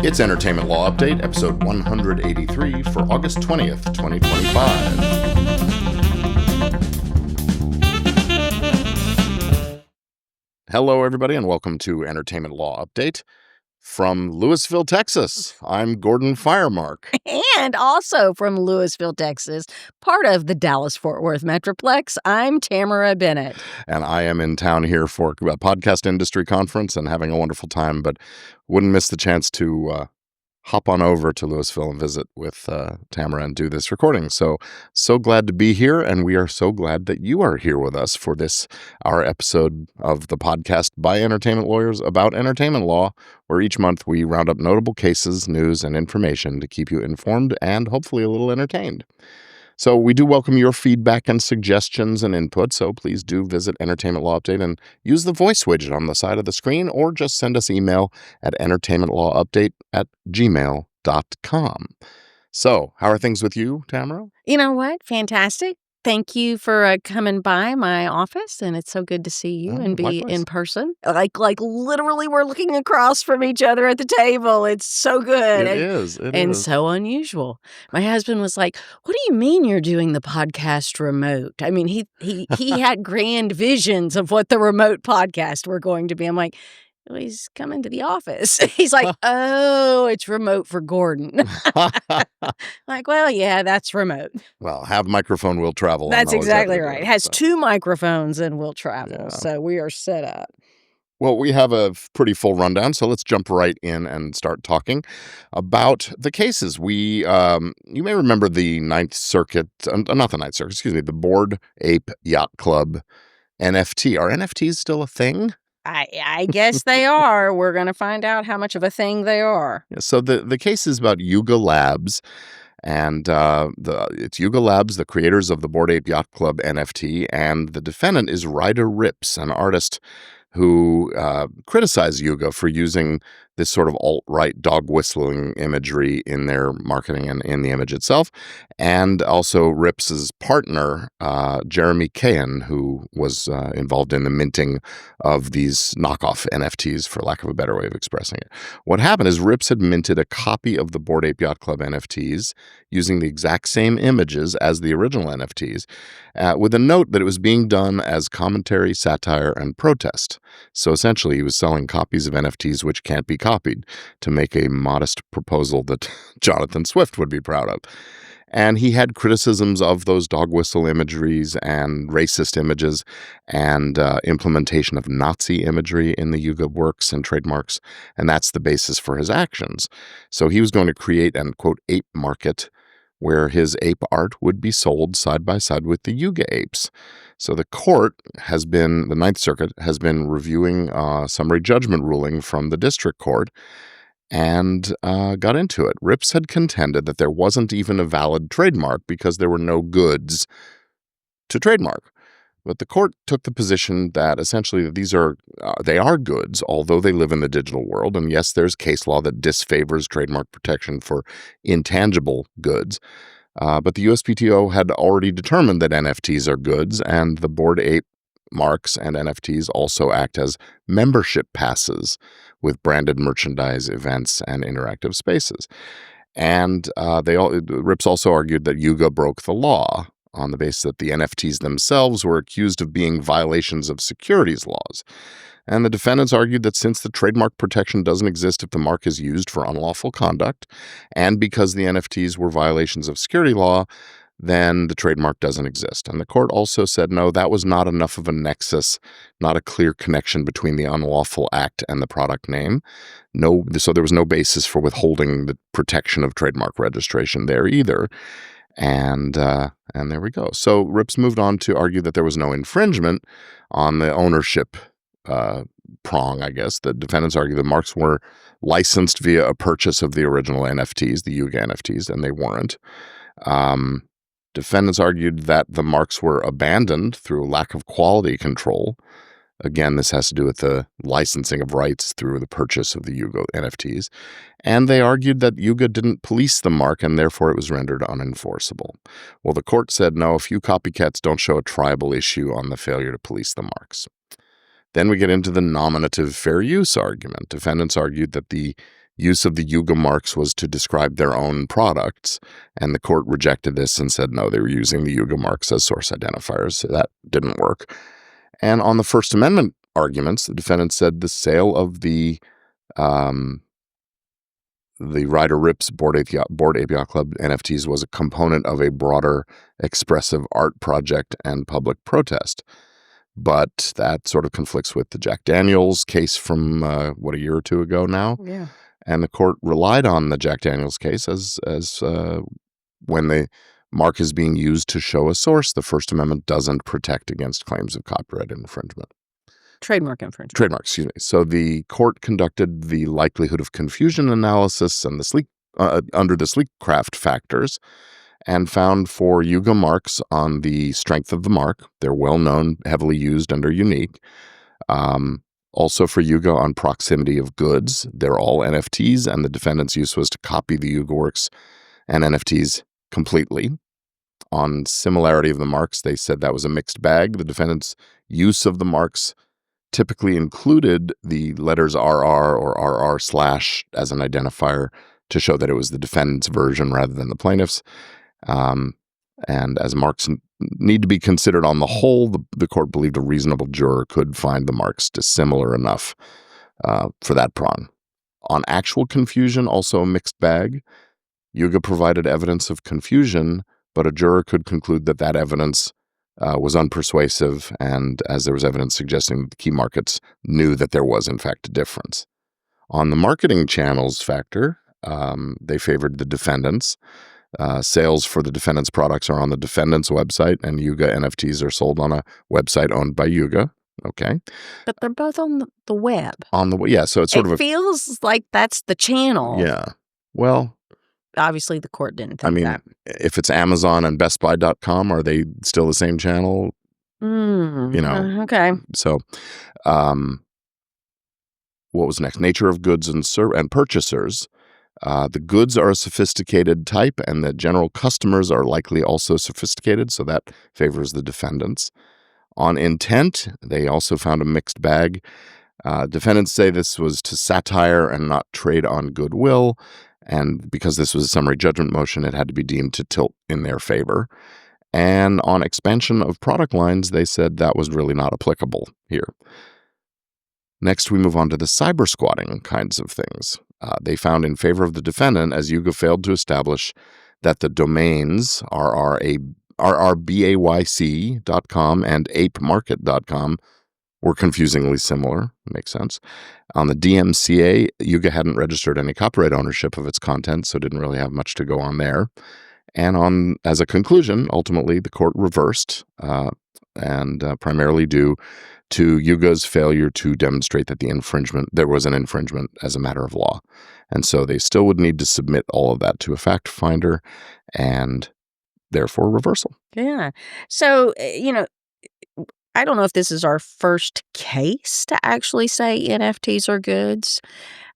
It's Entertainment Law Update, episode 183 for August 20th, 2025. Hello, everybody, and welcome to Entertainment Law Update. From Louisville, Texas, I'm Gordon Firemark. And also from Louisville, Texas, part of the Dallas-Fort Worth Metroplex, I'm Tamera Bennett. And I am in town here for a podcast industry conference and having a wonderful time, but wouldn't miss the chance to hop on over to Louisville and visit with Tamera and do this recording. So glad to be here, and we are so glad that you are here with us for this, our episode of the podcast by entertainment lawyers about entertainment law, where each month we round up notable cases, news, and information to keep you informed and hopefully a little entertained. So we do welcome your feedback and suggestions and input, so please do visit Entertainment Law Update and use the voice widget on the side of the screen, or just send us email at entertainmentlawupdate@gmail.com. So, how are things with you, Tamera? You know what? Fantastic. Thank you for coming by my office, and it's so good to see you and be likewise. in person. Like literally we're looking across from each other at the table. It's so good. It is. So unusual. My husband was like, "What do you mean you're doing the podcast remote?" I mean, he had grand visions of what the remote podcast were going to be. I'm like, well, he's coming to the office. He's like, oh, it's remote for Gordon. Like, well, yeah, that's remote. Well, have microphone will travel. That's exactly right. It has two microphones and will travel. Yeah. So we are set up. Well, we have a pretty full rundown, so let's jump right in and start talking about the cases. You may remember the Ninth Circuit, not the Ninth Circuit, excuse me, the Bored Ape Yacht Club NFT. Are NFTs still a thing? I guess they are. We're going to find out how much of a thing they are. Yeah, so the case is about Yuga Labs, and it's Yuga Labs, the creators of the Bored Ape Yacht Club NFT, and the defendant is Ryder Ripps, an artist who criticized Yuga for using this sort of alt-right dog whistling imagery in their marketing and in the image itself. And also Ripps's partner, Jeremy Cahan, who was involved in the minting of these knockoff NFTs, for lack of a better way of expressing it. What happened is Ripps had minted a copy of the Bored Ape Yacht Club NFTs using the exact same images as the original NFTs, with a note that it was being done as commentary, satire, and protest. So essentially, he was selling copies of NFTs which can't be copied to make a modest proposal that Jonathan Swift would be proud of. And he had criticisms of those dog whistle imageries and racist images and implementation of Nazi imagery in the Yuga works and trademarks, and that's the basis for his actions. So he was going to create an, quote, ape market where his ape art would be sold side by side with the Yuga apes. So the Ninth Circuit has been reviewing a summary judgment ruling from the district court and got into it. Ripps had contended that there wasn't even a valid trademark because there were no goods to trademark. But the court took the position that essentially they are goods, although they live in the digital world. And yes, there's case law that disfavors trademark protection for intangible goods. But the USPTO had already determined that NFTs are goods, and the Bored Ape marks and NFTs also act as membership passes with branded merchandise, events, and interactive spaces. And Ripps also argued that Yuga broke the law on the basis that the NFTs themselves were accused of being violations of securities laws. And the defendants argued that since the trademark protection doesn't exist if the mark is used for unlawful conduct, and because the NFTs were violations of security law, then the trademark doesn't exist. And the court also said, no, that was not enough of a nexus, not a clear connection between the unlawful act and the product name. So there was no basis for withholding the protection of trademark registration there either. And there we go. So Ripps moved on to argue that there was no infringement on the ownership prong, I guess. The defendants argue the marks were licensed via a purchase of the original NFTs, the Yuga NFTs, and they weren't. Defendants argued that the marks were abandoned through lack of quality control. Again, this has to do with the licensing of rights through the purchase of the Yuga NFTs. And they argued that Yuga didn't police the mark and therefore it was rendered unenforceable. Well, the court said, no, a few copycats don't show a tribal issue on the failure to police the marks. Then we get into the nominative fair use argument. Defendants argued that the use of the Yuga marks was to describe their own products, and the court rejected this and said no, they were using the Yuga marks as source identifiers, so that didn't work. And on the First Amendment arguments, the defendant said the sale of the Ryder Ripps Bored Ape Yacht Club NFTs was a component of a broader expressive art project and public protest. But that sort of conflicts with the Jack Daniels case from, a year or two ago now? Yeah. And the court relied on the Jack Daniels case as when the mark is being used to show a source, the First Amendment doesn't protect against claims of copyright infringement. Trademark infringement. Trademark, excuse me. So the court conducted the likelihood of confusion analysis and under the sleekcraft factors, and found for Yuga marks on the strength of the mark. They're well-known, heavily used, and are unique. Also for Yuga on proximity of goods. They're all NFTs, and the defendant's use was to copy the Yuga works and NFTs completely. On similarity of the marks, they said that was a mixed bag. The defendant's use of the marks typically included the letters RR or RR/ as an identifier to show that it was the defendant's version rather than the plaintiff's. And as marks need to be considered on the whole, the court believed a reasonable juror could find the marks dissimilar enough for that prong. On actual confusion, also a mixed bag. Yuga provided evidence of confusion, but a juror could conclude that that evidence was unpersuasive, and as there was evidence suggesting that the key markets knew that there was, in fact, a difference. On the marketing channels factor, they favored the defendants. Sales for the defendant's products are on the defendant's website, and Yuga NFTs are sold on a website owned by Yuga. Okay. But they're both on the web. So it's sort of feels like that's the channel. Yeah. Well, obviously the court didn't think that. If it's Amazon and BestBuy.com, are they still the same channel? Okay. So, what was next? Nature of goods and purchasers. The goods are a sophisticated type, and the general customers are likely also sophisticated, so that favors the defendants. On intent, they also found a mixed bag. Defendants say this was to satire and not trade on goodwill, and because this was a summary judgment motion, it had to be deemed to tilt in their favor. And on expansion of product lines, they said that was really not applicable here. Next, we move on to the cyber squatting kinds of things. They found in favor of the defendant, as Yuga failed to establish that the domains rrbayc.com and apemarket.com were confusingly similar. Makes sense. On the DMCA, Yuga hadn't registered any copyright ownership of its content, so didn't really have much to go on there. And as a conclusion, ultimately, the court reversed, and primarily due to Yuga's failure to demonstrate that there was an infringement as a matter of law. And so they still would need to submit all of that to a fact finder, and therefore reversal. Yeah. So, I don't know if this is our first case to actually say NFTs are goods.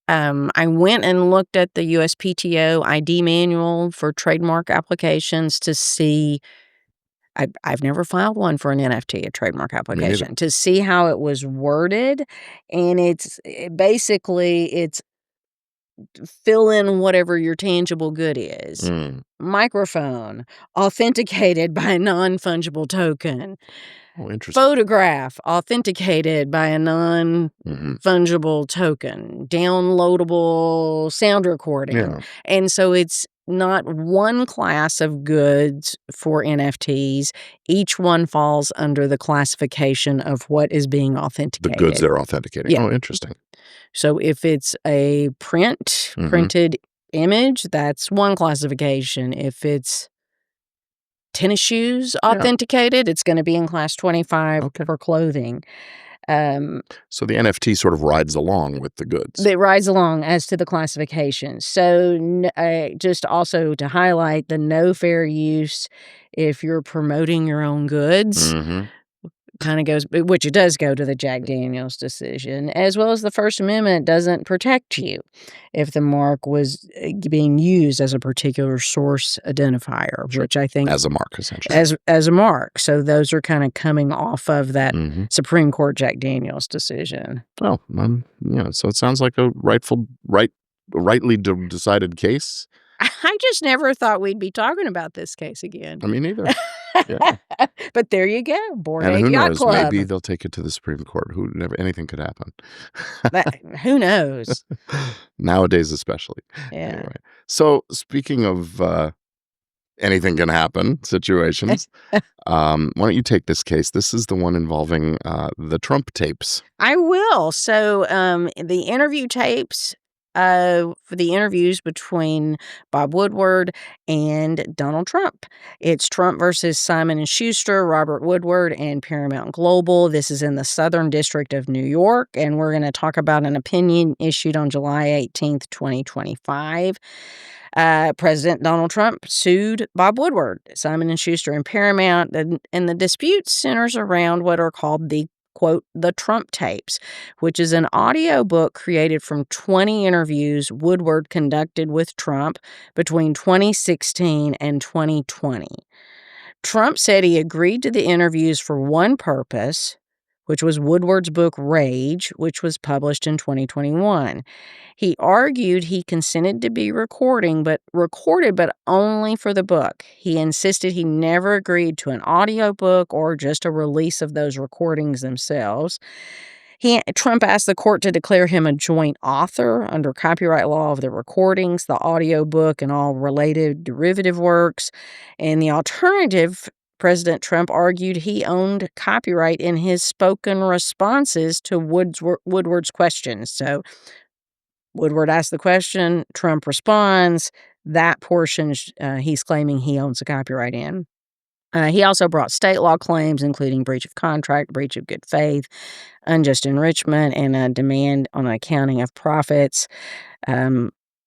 I went and looked at the USPTO ID manual for trademark applications to see. I've never filed one for an NFT, a trademark application, to see how it was worded. And it's fill in whatever your tangible good is. Microphone, authenticated by a non-fungible token. Oh, interesting. Photograph, authenticated by a non-fungible token. Downloadable sound recording. Yeah. And so it's not one class of goods for NFTs. Each one falls under the classification of what is being authenticated. The goods they're authenticating. Yeah. Oh, interesting. So if it's a printed image, that's one classification. If it's tennis shoes authenticated, it's going to be in class 25 for clothing. So the NFT sort of rides along with the goods. It rides along as to the classification. So just also to highlight the no fair use if you're promoting your own goods. Kind of goes, which it does go to the Jack Daniels decision, as well as the First Amendment doesn't protect you if the mark was being used as a particular source identifier, which I think as a mark, essentially, as a mark. So those are kind of coming off of that Supreme Court Jack Daniels decision. Well, so it sounds like a right rightly decided case. I just never thought we'd be talking about this case again. I mean, neither. Yeah. But there you go, Board And Ape who Yacht knows? Club. Maybe they'll take it to the Supreme Court. Anything could happen. Who knows? Nowadays, especially. Yeah. Anyway, so speaking of anything can happen situations, why don't you take this case? This is the one involving the Trump tapes. I will. So the interview tapes for the interviews between Bob Woodward and Donald Trump. It's Trump versus Simon & Schuster, Robert Woodward, and Paramount Global. This is in the Southern District of New York, and we're going to talk about an opinion issued on July 18th, 2025. President Donald Trump sued Bob Woodward, Simon & Schuster, and Paramount, and the dispute centers around what are called the quote, the Trump tapes, which is an audio book created from 20 interviews Woodward conducted with Trump between 2016 and 2020. Trump said he agreed to the interviews for one purpose, which was Woodward's book Rage, which was published in 2021. He argued he consented to be recorded, but only for the book. He insisted he never agreed to an audiobook or just a release of those recordings themselves. Trump asked the court to declare him a joint author under copyright law of the recordings, the audiobook, and all related derivative works. And the alternative, President Trump argued he owned copyright in his spoken responses to Woodward's questions. So Woodward asked the question, Trump responds. That portion he's claiming he owns the copyright in. He also brought state law claims, including breach of contract, breach of good faith, unjust enrichment, and a demand on accounting of profits.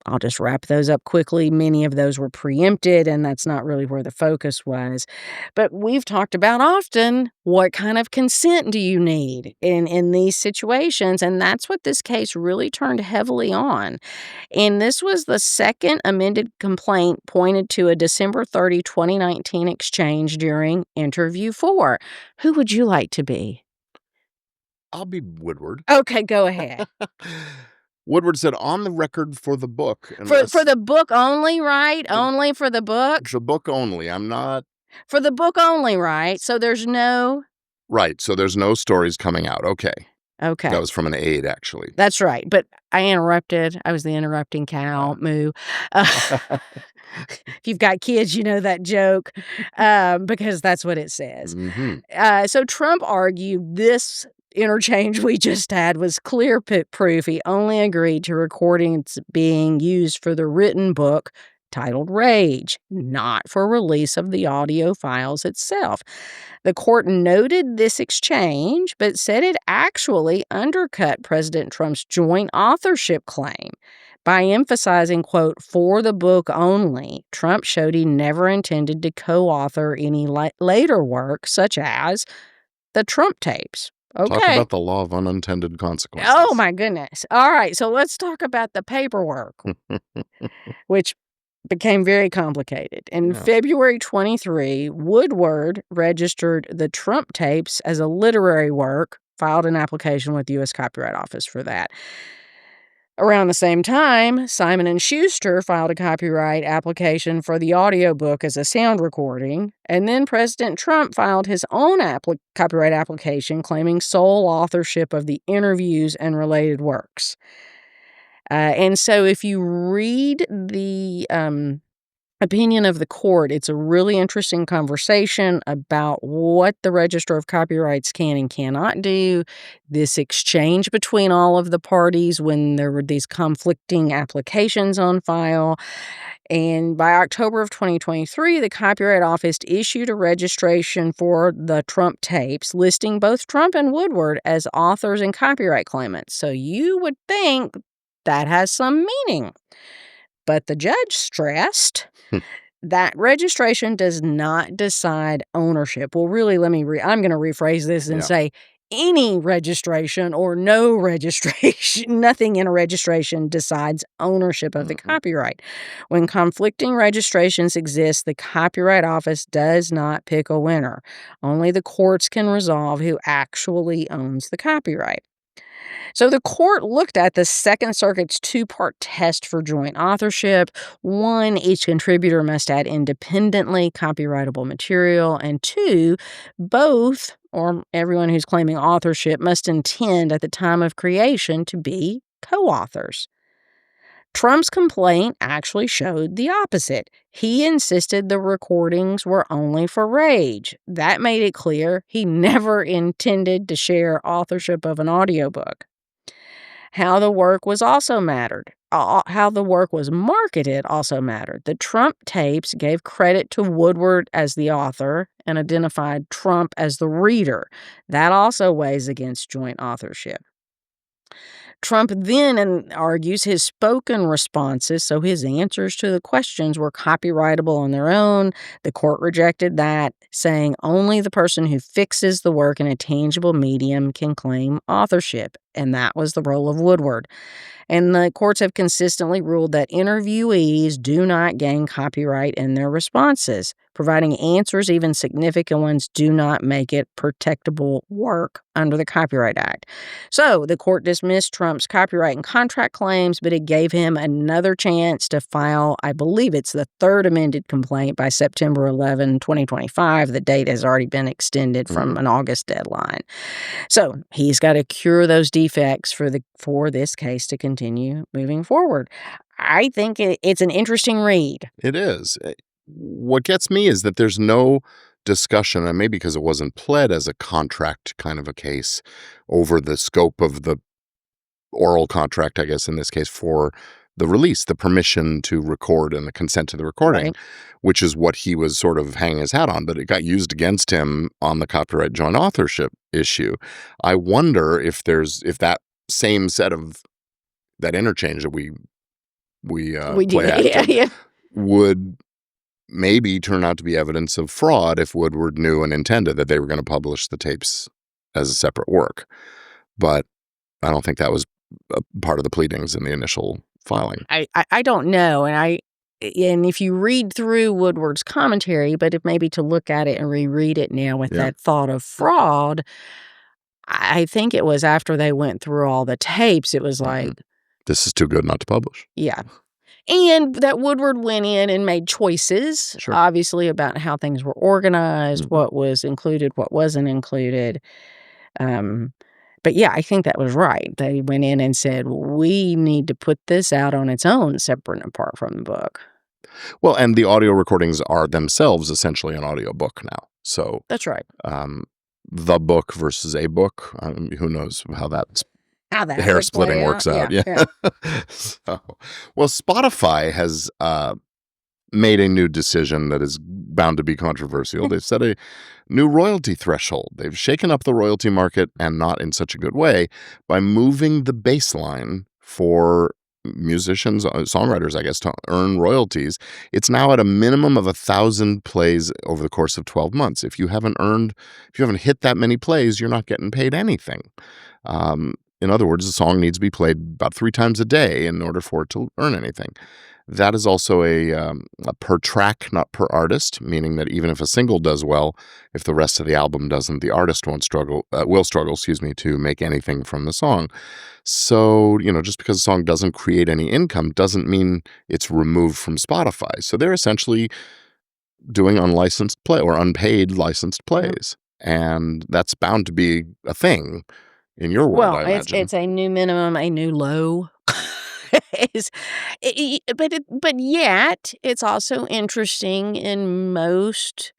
I'll just wrap those up quickly. Many of those were preempted, and that's not really where the focus was. But we've talked about often, what kind of consent do you need in these situations? And that's what this case really turned heavily on. And this was the second amended complaint pointed to a December 30, 2019 exchange during interview 4. Who would you like to be? I'll be Woodward. Okay, go ahead. Woodward said on the record for the book. For the book only, right? Only for the book? The book only. I'm not... For the book only, right? So there's no... Right, so there's no stories coming out. Okay. Okay. That was from an aide, actually. That's right, but I interrupted. I was the interrupting cow. Moo. If you've got kids, you know that joke, because that's what it says. Mm-hmm. So Trump argued this interchange we just had was clear proof he only agreed to recordings being used for the written book titled Rage, not for release of the audio files itself. The court noted this exchange, but said it actually undercut President Trump's joint authorship claim. By emphasizing, quote, for the book only, Trump showed he never intended to co-author any later work, such as the Trump tapes. Okay. Talk about the law of unintended consequences. Oh, my goodness. All right, so let's talk about the paperwork, which became very complicated. In February 23, Woodward registered the Trump tapes as a literary work, filed an application with the U.S. Copyright Office for that. Around the same time, Simon & Schuster filed a copyright application for the audiobook as a sound recording, and then President Trump filed his own copyright application claiming sole authorship of the interviews and related works. And so if you read the opinion of the court, it's a really interesting conversation about what the Register of Copyrights can and cannot do, this exchange between all of the parties when there were these conflicting applications on file. And by October of 2023, the Copyright Office issued a registration for the Trump tapes, listing both Trump and Woodward as authors and copyright claimants. So you would think that has some meaning. But the judge stressed that registration does not decide ownership. Well, really, I'm going to rephrase this and say any registration or no registration, nothing in a registration decides ownership of the copyright. When conflicting registrations exist, the Copyright Office does not pick a winner. Only the courts can resolve who actually owns the copyright. So the court looked at the Second Circuit's two-part test for joint authorship. One, each contributor must add independently copyrightable material. And two, both, or everyone who's claiming authorship, must intend at the time of creation to be co-authors. Trump's complaint actually showed the opposite. He insisted the recordings were only for rage. That made it clear he never intended to share authorship of an audiobook. How the work was also mattered. How the work was marketed also mattered. The Trump tapes gave credit to Woodward as the author and identified Trump as the reader. That also weighs against joint authorship. Trump then argues his spoken responses, so his answers to the questions, were copyrightable on their own. The court rejected that, saying only the person who fixes the work in a tangible medium can claim authorship, and that was the role of Woodward. And the courts have consistently ruled that interviewees do not gain copyright in their responses. Providing answers, even significant ones, do not make it protectable work under the Copyright Act. So the court dismissed Trump's copyright and contract claims, but it gave him another chance to file, I believe it's the third amended complaint, by September 11, 2025. The date has already been extended from an August deadline. So he's got to cure those defects for this case to continue moving forward. I think it's an interesting read. It is. What gets me is that there's no discussion, and maybe because it wasn't pled as a contract kind of a case, over the scope of the oral contract, I guess in this case, for the release, the permission to record and the consent to the recording, Right. which is what he was sort of hanging his hat on, but it got used against him on the copyright joint authorship issue. I wonder if that same set of that interchange that we We do. play at Yeah. would maybe turn out to be evidence of fraud if Woodward knew and intended that they were going to publish the tapes as a separate work. But I don't think that was a part of the pleadings in the initial filing. I don't know, and if you read through Woodward's commentary, but if maybe to look at it and reread it now with that thought of fraud, I think it was after they went through all the tapes, it was like, this is too good not to publish. yeah. And that Woodward went in and made choices, obviously, about how things were organized, what was included, what wasn't included. But yeah, I think that was right. They went in and said, we need to put this out on its own, separate and apart from the book. Well, and the audio recordings are themselves essentially an audio book now. So that's right. The book versus a book, who knows how that hair splitting works out. Yeah. Well, Spotify has made a new decision that is bound to be controversial. They've set a new royalty threshold. They've shaken up the royalty market, and not in such a good way, by moving the baseline for musicians, songwriters, I guess, to earn royalties. It's now at a minimum of 1,000 plays over the course of 12 months. If you haven't hit that many plays, you're not getting paid anything. In other words, the song needs to be played about 3 times a day in order for it to earn anything. That is also a per track, not per artist, meaning that even if a single does well, if the rest of the album doesn't, the artist will struggle, to make anything from the song. So, just because a song doesn't create any income doesn't mean it's removed from Spotify. So they're essentially doing unlicensed play or unpaid licensed plays. And that's bound to be a thing in your world, I imagine. It's a new minimum, a new low. But yet, it's also interesting in most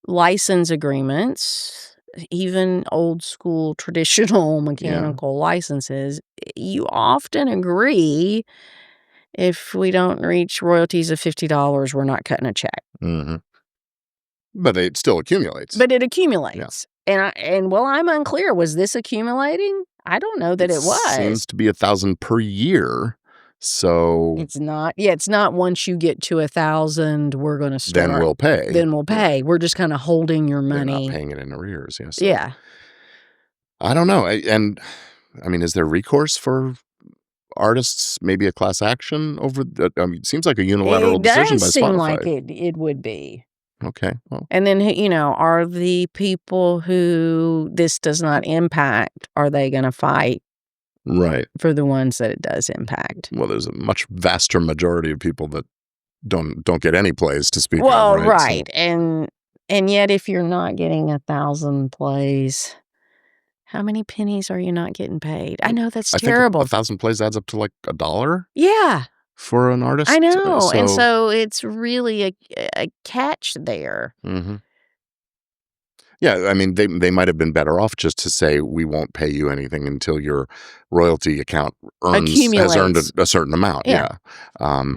license agreements, even old school traditional mechanical licenses, you often agree, if we don't reach royalties of $50, we're not cutting a check. But it still accumulates. But it accumulates. Yeah. And I'm unclear. Was this accumulating? I don't know that it was. Seems to be 1,000 per year. So it's not. Yeah, it's not once you get to 1,000, we're going to start. Then we'll pay. We're just kind of holding your money. They're not paying it in arrears. Yes. Yeah. I don't know. And I mean, is there recourse for artists? Maybe a class action over? It seems like a unilateral decision by Spotify. It does seem like it would be. Okay. Well, And then, are the people who this does not impact, are they going to fight right. for the ones that it does impact? Well, there's a much vaster majority of people that don't get any plays to speak of, Well, right? So right. And yet if you're not getting 1,000 plays, how many pennies are you not getting paid? I know that's I think a terrible. 1,000 plays adds up to like $1 Yeah, for an I artist. know. And So, so it's really a catch there. mhm. Yeah, I mean, they might have been better off just to say, "We won't pay you anything until your royalty account has earned Accumulates. a certain amount." Yeah. Yeah,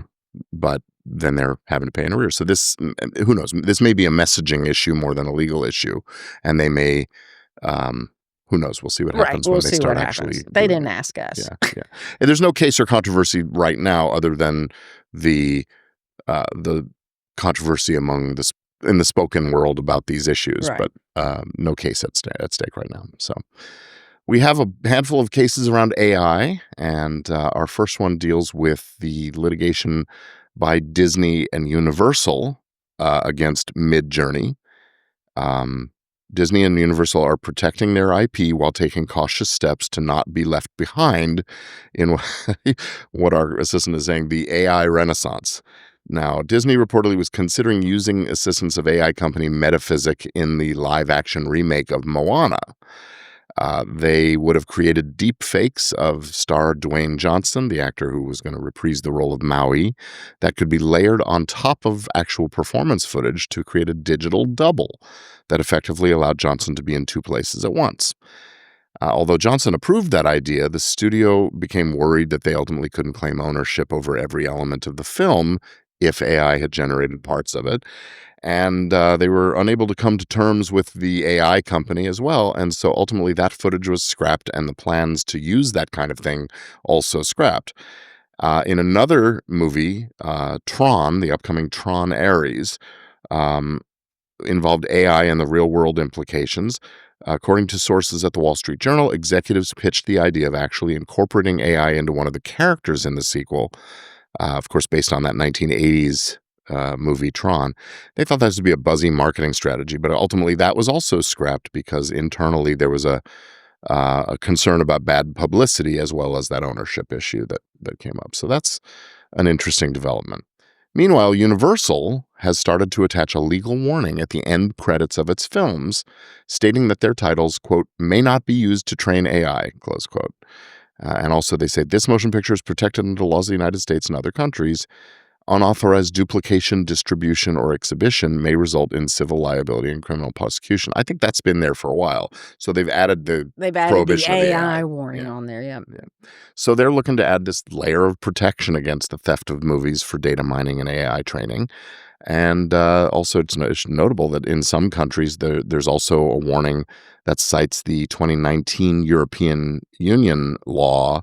but then they're having to pay in arrears. So this, who knows? This may be a messaging issue more than a legal issue, and they may, um, who knows? We'll see what Right. happens We'll when they see what start happens. actually They doing didn't it. ask us. Yeah, yeah. And there's no case or controversy right now, other than the controversy in the spoken world about these issues, Right. but no case at stake right now. So we have a handful of cases around AI, and our first one deals with the litigation by Disney and Universal against Midjourney. Um, Disney and Universal are protecting their IP while taking cautious steps to not be left behind in what our assistant is saying, the AI renaissance. Now, Disney reportedly was considering using assistance of AI company Metaphysic in the live-action remake of Moana. They would have created deep fakes of star Dwayne Johnson, the actor who was going to reprise the role of Maui, that could be layered on top of actual performance footage to create a digital double that effectively allowed Johnson to be in two places at once. Although Johnson approved that idea, the studio became worried that they ultimately couldn't claim ownership over every element of the film if AI had generated parts of it. And they were unable to come to terms with the AI company as well. And so ultimately that footage was scrapped and the plans to use that kind of thing also scrapped. In another movie, Tron, the upcoming Tron Ares, um, involved AI and the real world implications. According to sources at the Wall Street Journal, executives pitched the idea of actually incorporating AI into one of the characters in the sequel, of course, based on that 1980s movie Tron. They thought that would be a buzzy marketing strategy, but ultimately that was also scrapped because internally there was a concern about bad publicity as well as that ownership issue that came up. So that's an interesting development. Meanwhile, Universal has started to attach a legal warning at the end credits of its films, stating that their titles, quote, may not be used to train AI, close quote. And also they say this motion picture is protected under the laws of the United States and other countries. Unauthorized duplication, distribution, or exhibition may result in civil liability and criminal prosecution. I think that's been there for a while. So they've added the prohibition of the AI AI. warning Yeah. on there. Yeah. Yeah. So they're looking to add this layer of protection against the theft of movies for data mining and AI training. And also, it's notable that in some countries, there's also a warning that cites the 2019 European Union law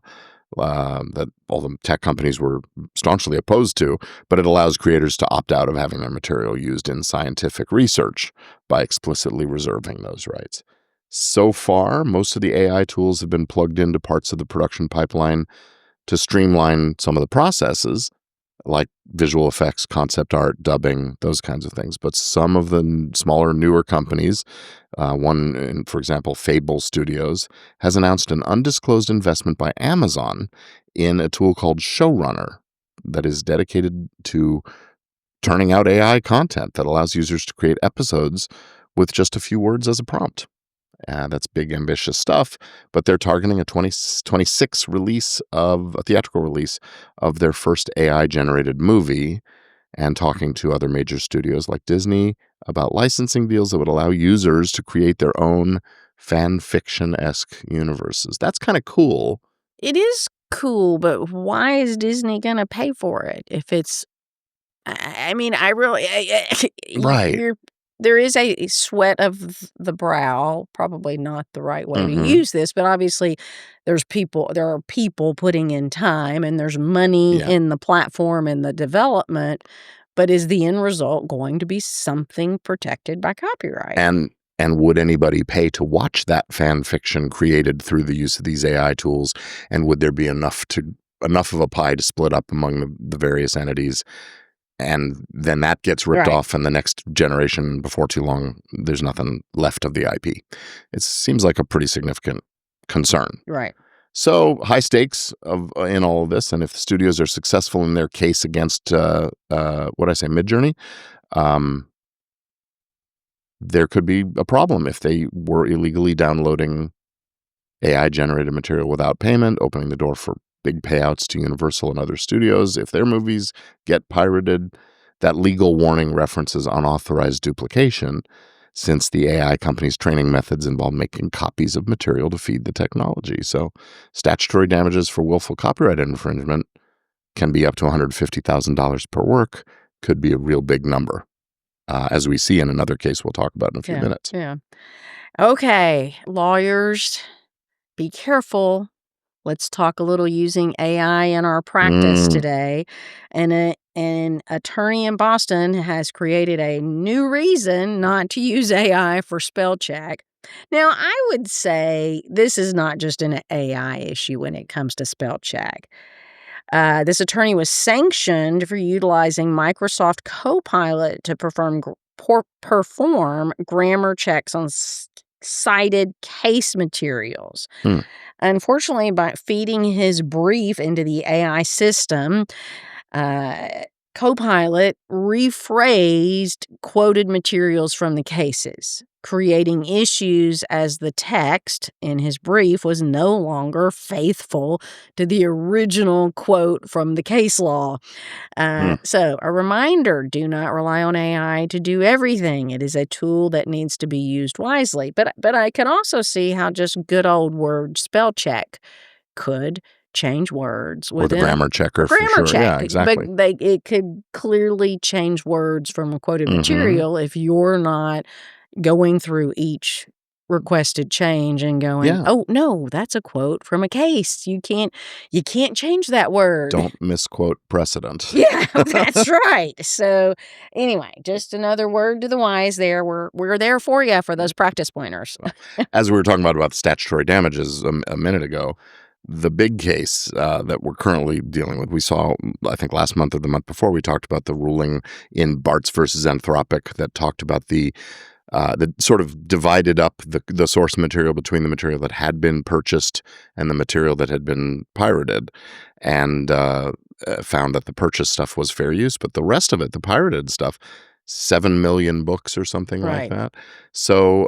that all the tech companies were staunchly opposed to, but it allows creators to opt out of having their material used in scientific research by explicitly reserving those rights. So far, most of the AI tools have been plugged into parts of the production pipeline to streamline some of the processes, like visual effects, concept art, dubbing, those kinds of things. But some of the smaller, newer companies, for example, Fable Studios, has announced an undisclosed investment by Amazon in a tool called Showrunner that is dedicated to turning out AI content that allows users to create episodes with just a few words as a prompt. That's big, ambitious stuff, but they're targeting a 2026 theatrical release of their first AI-generated movie and talking to other major studios like Disney about licensing deals that would allow users to create their own fan fiction-esque universes. That's kind of cool. It is cool, but why is Disney going to pay for it if it's I mean, I really Right. there is a sweat of the brow, probably not the right way to Mhm. use this, but obviously there are people putting in time and there's money Yeah. in the platform and the development, but is the end result going to be something protected by copyright? And would anybody pay to watch that fan fiction created through the use of these AI tools? And would there be enough of a pie to split up among the various entities? and then that gets ripped Right. off, and the next generation, before too long, there's nothing left of the IP. It seems like a pretty significant concern. Right. So high stakes in all of this, and if the studios are successful in their case against Midjourney, there could be a problem if they were illegally downloading AI-generated material without payment, opening the door for big payouts to Universal and other studios. If their movies get pirated, that legal warning references unauthorized duplication, since the AI company's training methods involve making copies of material to feed the technology. So statutory damages for willful copyright infringement can be up to $150,000 per work, could be a real big number, as we see in another case we'll talk about in a few minutes. Yeah. Okay, lawyers, be careful. Let's talk a little using AI in our practice today. And an attorney in Boston has created a new reason not to use AI for spell check. Now, I would say this is not just an AI issue when it comes to spell check. This attorney was sanctioned for utilizing Microsoft Copilot to perform grammar checks on cited case materials. Unfortunately, by feeding his brief into the AI system, Copilot rephrased quoted materials from the cases, creating issues as the text in his brief was no longer faithful to the original quote from the case law. So, a reminder, do not rely on AI to do everything. It is a tool that needs to be used wisely. But I can also see how just good old word spell check could change words Or the within grammar checker, for grammar sure. check. Yeah, exactly. But it could clearly change words from a quoted material if you're not going through each requested change and going, oh no, that's a quote from a case. You can't change that word. Don't misquote precedent. Yeah, that's right. So anyway, just another word to the wise there. We're there for you for those practice pointers. As we were talking about statutory damages a minute ago, the big case that we're currently dealing with, we saw, I think last month or the month before, we talked about the ruling in Bartz versus Anthropic that talked about that sort of divided up the source material between the material that had been purchased and the material that had been pirated, and found that the purchased stuff was fair use, but the rest of it, the pirated stuff, 7 million books or something like that. So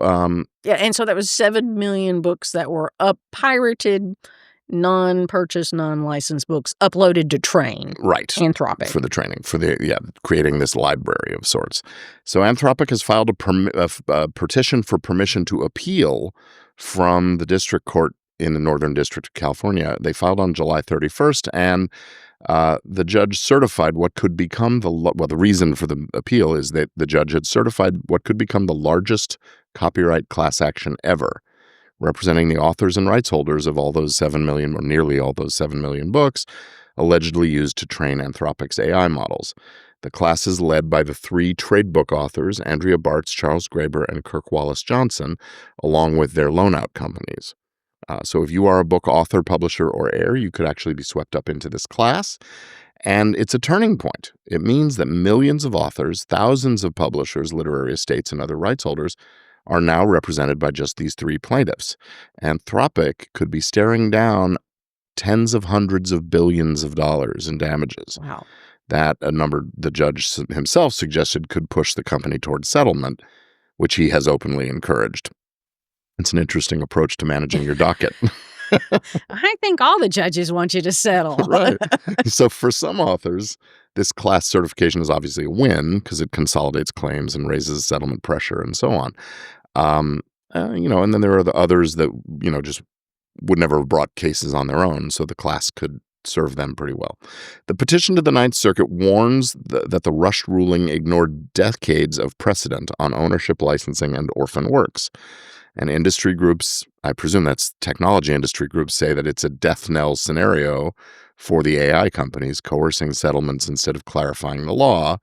and so that was 7 million books that were pirated, non-purchased, non-licensed books uploaded to train. Right. Anthropic. For the training, creating this library of sorts. So Anthropic has filed a petition for permission to appeal from the district court in the Northern District of California. They filed on July 31st, and the judge certified what could become the reason for the appeal is that the judge had certified what could become the largest copyright class action ever, representing the authors and rights holders of all those 7 million, or nearly all those 7 million books, allegedly used to train Anthropic's AI models. The class is led by the 3 trade book authors, Andrea Bartz, Charles Graeber, and Kirk Wallace Johnson, along with their loan-out companies. So if you are a book author, publisher, or heir, you could actually be swept up into this class. And it's a turning point. It means that millions of authors, thousands of publishers, literary estates, and other rights holders are now represented by just these 3 plaintiffs. Anthropic could be staring down tens of hundreds of billions of dollars in damages. Wow. That a number the judge himself suggested could push the company towards settlement, which he has openly encouraged. It's an interesting approach to managing your docket. I think all the judges want you to settle. Right. So for some authors, this class certification is obviously a win because it consolidates claims and raises settlement pressure and so on. And then there are the others that, just would never have brought cases on their own, so the class could serve them pretty well. The petition to the Ninth Circuit warns that the rushed ruling ignored decades of precedent on ownership, licensing, and orphan works. And industry groups, I presume that's technology industry groups, say that it's a death knell scenario for the AI companies, coercing settlements instead of clarifying the law.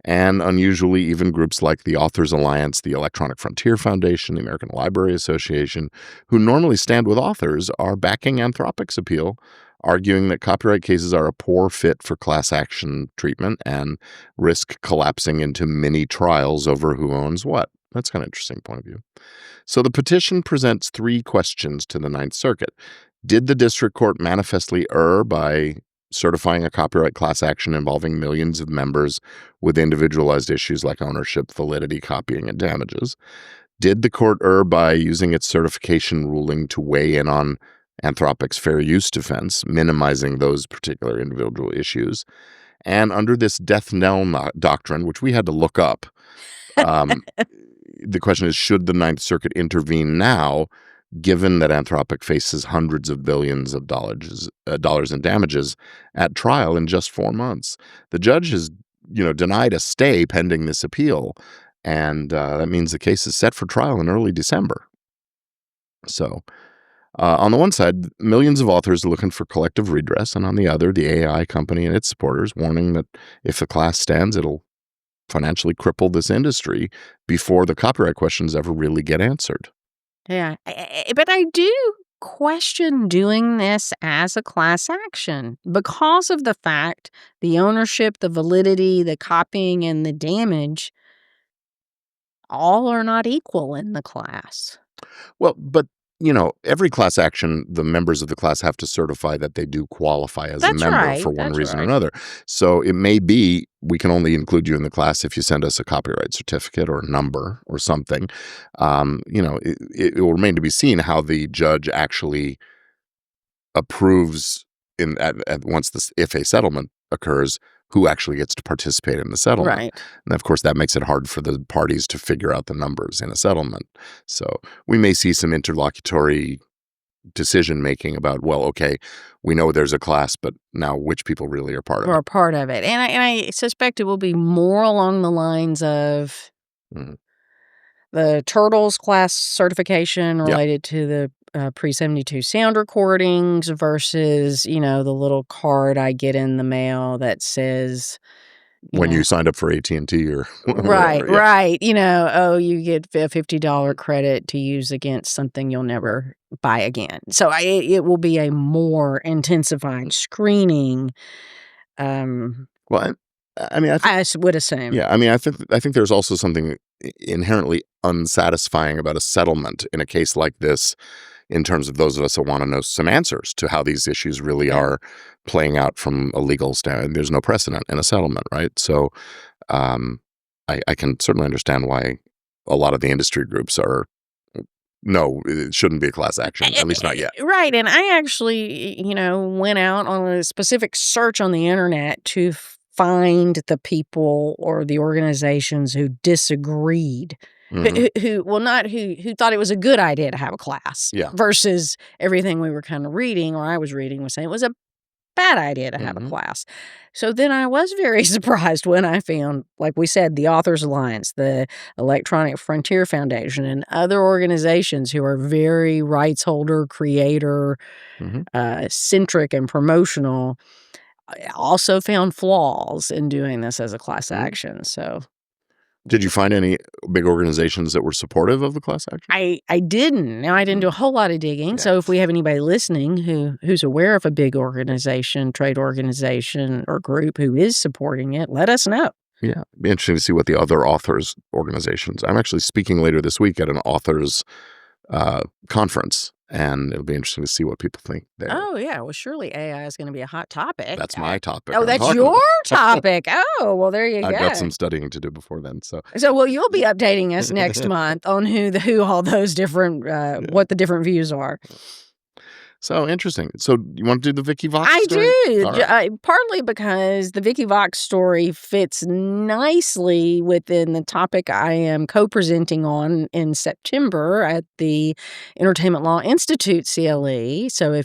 And unusually, even groups like the Authors Alliance, the Electronic Frontier Foundation, the American Library Association, who normally stand with authors, are backing Anthropic's appeal, arguing that copyright cases are a poor fit for class action treatment and risk collapsing into mini trials over who owns what. That's kind of interesting point of view. So the petition presents 3 questions to the Ninth Circuit. Did the district court manifestly err by certifying a copyright class action involving millions of members with individualized issues like ownership, validity, copying, and damages? Did the court err by using its certification ruling to weigh in on Anthropic's fair use defense, minimizing those particular individual issues? And under this death knell doctrine, which we had to look up, the question is, should the Ninth Circuit intervene now, given that Anthropic faces hundreds of billions of dollars in damages at trial in just 4 months? The judge has, denied a stay pending this appeal, and that means the case is set for trial in early December. So, on the one side, millions of authors are looking for collective redress, and on the other, the AI company and its supporters warning that if the class stands, it'll financially cripple this industry before the copyright questions ever really get answered. Yeah, but I do question doing this as a class action because of the fact the ownership, the validity, the copying, and the damage all are not equal in the class. Well, but every class action, the members of the class have to certify that they do qualify as a That's member right. for one That's reason or right. another. So it may be we can only include you in the class if you send us a copyright certificate or a number or something. It will remain to be seen how the judge actually approves if a settlement occurs, who actually gets to participate in the settlement. Right. And of course, that makes it hard for the parties to figure out the numbers in a settlement. So we may see some interlocutory decision making about, well, okay, we know there's a class, but now which people really are part of Or it? a part of it. And I suspect it will be more along the lines of Mhm. the Turtles class certification Yeah. related to the pre-72 sound recordings versus, the little card I get in the mail that says, When you signed up for AT&T or right, whatever. Yeah. right. You get a $50 credit to use against something you'll never buy again. So it will be a more intensified screening. Well, I mean, I would assume. yeah, I mean, I think there's also something inherently unsatisfying about a settlement in a case like this, in terms of those of us that want to know some answers to how these issues really Yeah. are playing out from a legal standpoint. There's no precedent in a settlement, right? So I can certainly understand why a lot of the industry groups are, no, it shouldn't be a class action, at least not yet. Right. And I actually, went out on a specific search on the internet to find the people or the organizations who disagreed. Mhm. Who thought it was a good idea to have a class Yeah. versus everything we were kind of reading or I was reading was saying it was a bad idea to have a Mhm. class. So then I was very surprised when I found, like we said, the Authors Alliance, the Electronic Frontier Foundation, and other organizations who are very rights holder, creator, Mhm. centric and promotional, also found flaws in doing this as a class Mhm. action. So Did you find any big organizations that were supportive of the class action? I didn't. Now I didn't do a whole lot of digging. Yeah. So if we have anybody listening who's aware of a big organization, trade organization, or group who is supporting it, let us know. Yeah, it'd be interesting to see what the other authors organizations. I'm actually speaking later this week at an authors conference, and it'll be interesting to see what people think there. Oh yeah, well surely AI is going to be a hot topic. That's my topic. Oh, I'm that's talking your about. topic. Oh, well there you I've go. got some studying to do before then. So Well, you'll be updating us next month on who all those different what the different views are. So interesting. So you want to do the Vicky Vox I story? do, All right. partly because the Vicky Vox story fits nicely within the topic I am co-presenting on in September at the Entertainment Law Institute CLE. So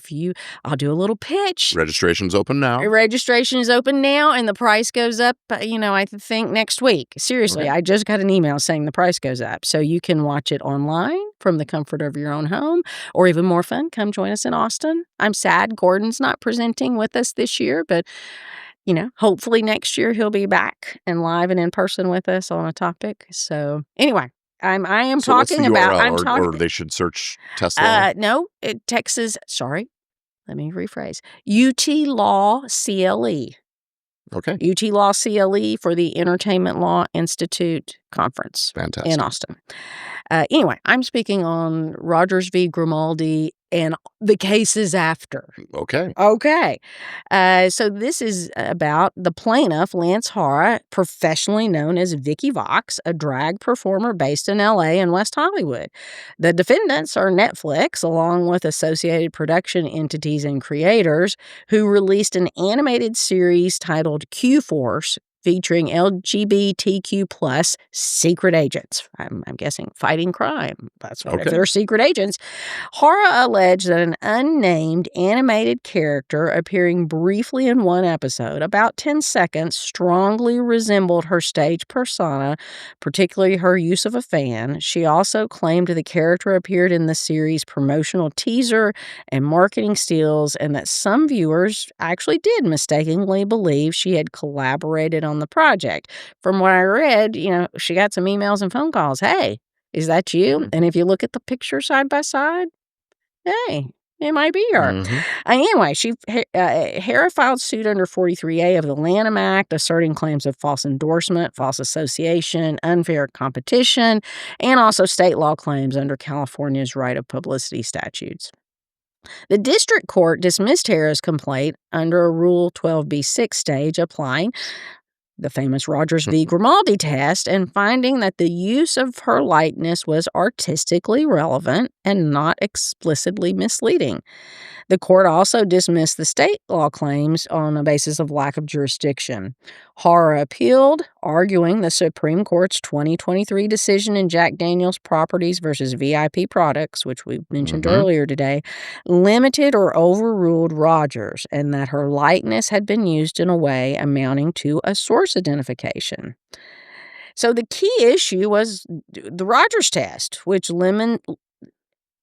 I'll do a little pitch. Registration's open now. Registration is open now, and the price goes up, I think next week. Seriously, Okay. I just got an email saying the price goes up. So you can watch it online from the comfort of your own home, or even more fun, come join us in Austin. I'm sad Gordon's not presenting with us this year, but, hopefully next year he'll be back and live and in person with us on a topic. So anyway, I am So what's the talking about, URL, or they should search Tesla? no, Texas, sorry. Let me rephrase. UT Law CLE. Okay. UT Law CLE for the Entertainment Law Institute Conference in Fantastic. Austin. Anyway, I'm speaking on Rogers v. Grimaldi and the cases after. Okay. Okay. So this is about the plaintiff, Lance Hara, professionally known as Vicky Vox, a drag performer based in L.A. and West Hollywood. The defendants are Netflix, along with associated production entities and creators, who released an animated series titled Q-Force, featuring LGBTQ plus secret agents. I'm guessing fighting crime. That's what if Okay. they're secret agents. Hara alleged that an unnamed animated character appearing briefly in one episode, about 10 seconds, strongly resembled her stage persona, particularly her use of a fan. She also claimed the character appeared in the series' promotional teaser and marketing stills, and that some viewers actually did mistakenly believe she had collaborated on the project. From what I read, she got some emails and phone calls. Hey, is that you? And if you look at the picture side by side, hey, it might be her. Mhm. Anyway, Hara filed suit under 43A of the Lanham Act, asserting claims of false endorsement, false association, unfair competition, and also state law claims under California's right of publicity statutes. The district court dismissed Hara's complaint under a Rule 12b-6 stage, applying the famous Rogers v. Grimaldi test, and finding that the use of her likeness was artistically relevant and not explicitly misleading. The court also dismissed the state law claims on a basis of lack of jurisdiction. Hara appealed, arguing the Supreme Court's 2023 decision in Jack Daniel's Properties versus VIP Products, which we mentioned earlier today, limited or overruled Rogers, and that her likeness had been used in a way amounting to a source identification. So the key issue was the Rogers test, which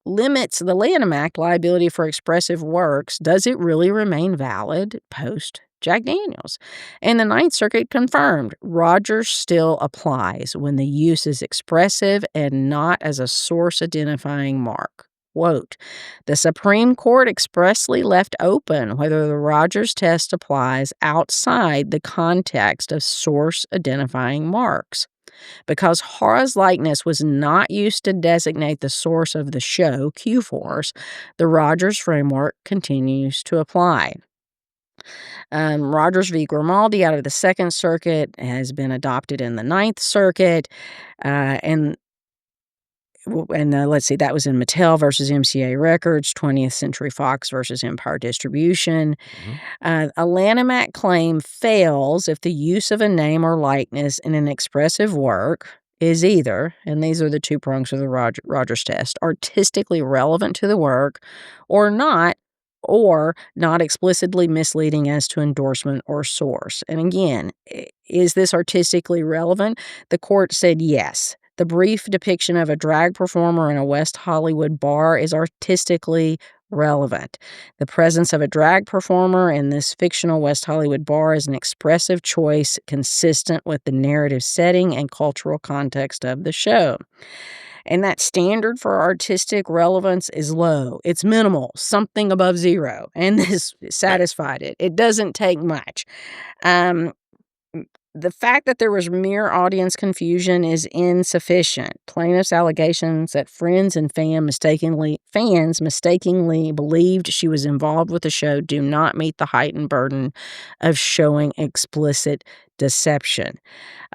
limits the Lanham Act liability for expressive works. Does it really remain valid post Jack Daniels? And the Ninth Circuit confirmed Rogers still applies when the use is expressive and not as a source identifying mark. Quote, the Supreme Court expressly left open whether the Rogers test applies outside the context of source identifying marks. Because Hara's likeness was not used to designate the source of the show, Q-Force, the Rogers framework continues to apply. Rogers v. Grimaldi out of the Second Circuit has been adopted in the Ninth Circuit, and let's see, that was in Mattel versus MCA Records, 20th Century Fox versus Empire Distribution. A Lanham Act claim fails if the use of a name or likeness in an expressive work is either, and these are the two prongs of the Rogers test, artistically relevant to the work or not explicitly misleading as to endorsement or source. And again, is this artistically relevant? The court said yes. The brief depiction of a drag performer in a West Hollywood bar is artistically relevant. The presence of a drag performer in this fictional West Hollywood bar is an expressive choice consistent with the narrative setting and cultural context of the show. And that standard for artistic relevance is low. It's minimal, something above zero. And this satisfied it. It doesn't take much. The fact that there was mere audience confusion is insufficient. Plaintiff's allegations that friends and fans mistakenly believed she was involved with the show do not meet the heightened burden of showing explicit deception.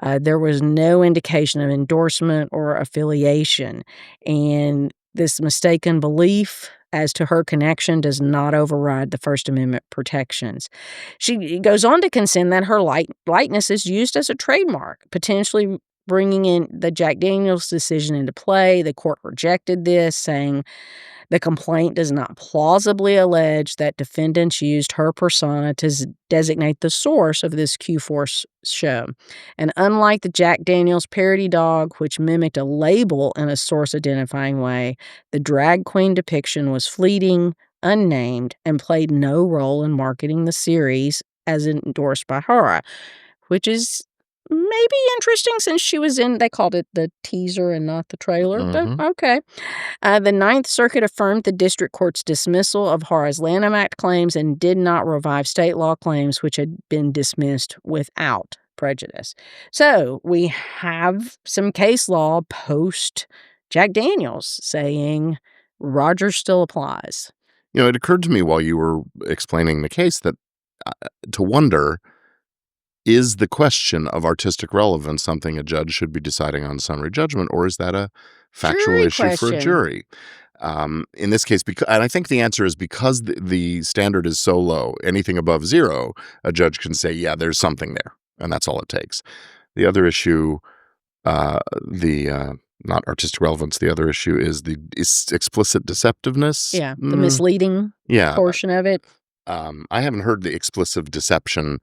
There was no indication of endorsement or affiliation, and this mistaken belief as to her connection does not override the First Amendment protections. She goes on to contend that her likeness is used as a trademark, potentially bringing in the Jack Daniels decision into play. The court rejected this, saying the complaint does not plausibly allege that defendants used her persona to designate the source of this Q-Force show. And unlike the Jack Daniels parody dog, which mimicked a label in a source-identifying way, the drag queen depiction was fleeting, unnamed, and played no role in marketing the series as endorsed by Hara, which is maybe interesting since she was in, they called it the teaser and not the trailer, but Mhm. okay. The Ninth Circuit affirmed the district court's dismissal of Hara's Lanham Act claims and did not revive state law claims which had been dismissed without prejudice. So we have some case law post Jack Daniels saying Rogers still applies. It occurred to me while you were explaining the case that to wonder, is the question of artistic relevance something a judge should be deciding on summary judgment, or is that a factual Jury issue for a question. jury? In this case, and I think the answer is because the standard is so low, anything above zero, a judge can say, yeah, there's something there, and that's all it takes. The other issue, the not artistic relevance, the other issue is the explicit deceptiveness. Yeah, the misleading Yeah. portion of it. I haven't heard the explicit deception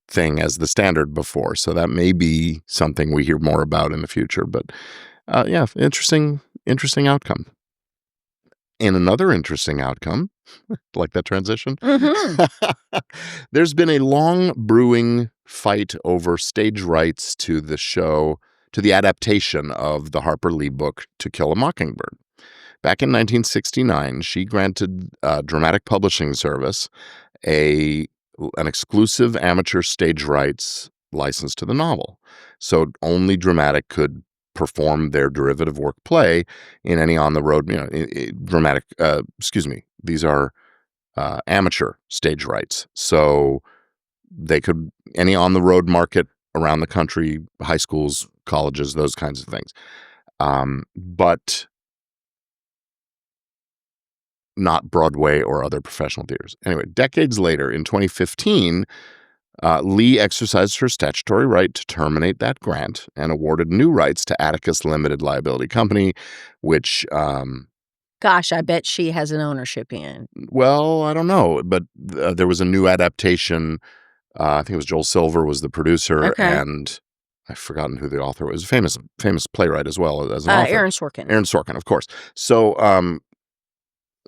thing as the standard before, so that may be something we hear more about in the future. But yeah, interesting outcome. And another interesting outcome, like that transition, there's been a long brewing fight over stage rights to the adaptation of the Harper Lee book To Kill a Mockingbird. Back in 1969, she granted Dramatic Publishing Service an exclusive amateur stage rights license to the novel. So only Dramatic could perform their derivative work play in any on-the-road, these are amateur stage rights. So they could, any on-the-road market around the country, high schools, colleges, those kinds of things. But not Broadway or other professional theaters. Anyway, decades later, in 2015, Lee exercised her statutory right to terminate that grant and awarded new rights to Atticus Limited Liability Company, which, Gosh, I bet she has an ownership in. well, I don't know, but there was a new adaptation. I think it was Joel Silver was the producer, Okay. and I've forgotten who the author was. Famous playwright as well as an author. Aaron Sorkin. Aaron Sorkin, of course. So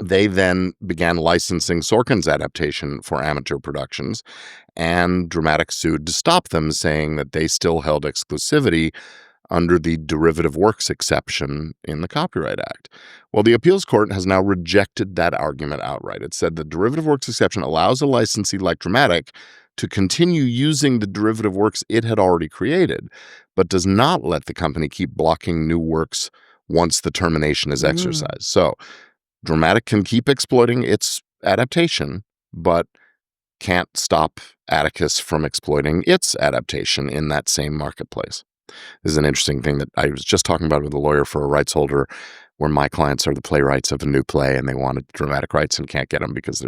they then began licensing Sorkin's adaptation for amateur productions, and Dramatic sued to stop them, saying that they still held exclusivity under the derivative works exception in the Copyright Act. Well, the appeals court has now rejected that argument outright. It said the derivative works exception allows a licensee like Dramatic to continue using the derivative works it had already created, but does not let the company keep blocking new works once the termination is exercised. So Dramatic can keep exploiting its adaptation, but can't stop Atticus from exploiting its adaptation in that same marketplace. This is an interesting thing that I was just talking about with a lawyer for a rights holder, where my clients are the playwrights of a new play and they wanted dramatic rights and can't get them because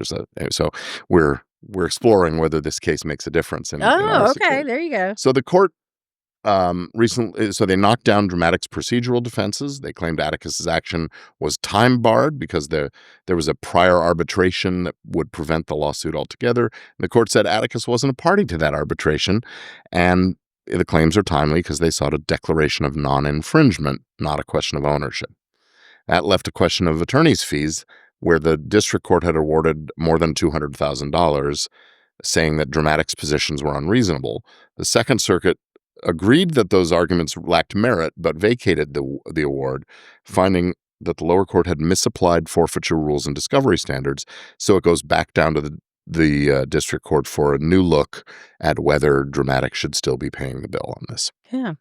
so we're exploring whether this case makes a difference in our okay. situation. There you go. So the court recently, so they knocked down Dramatic's procedural defenses. They claimed Atticus's action was time barred because there was a prior arbitration that would prevent the lawsuit altogether. And the court said Atticus wasn't a party to that arbitration, and the claims are timely because they sought a declaration of non-infringement, not a question of ownership. That left a question of attorney's fees, where the district court had awarded more than $200,000, saying that Dramatic's positions were unreasonable. The Second Circuit agreed that those arguments lacked merit, but vacated the award, finding that the lower court had misapplied forfeiture rules and discovery standards. So it goes back down to the district court for a new look at whether Dramatic should still be paying the bill on this. Yeah.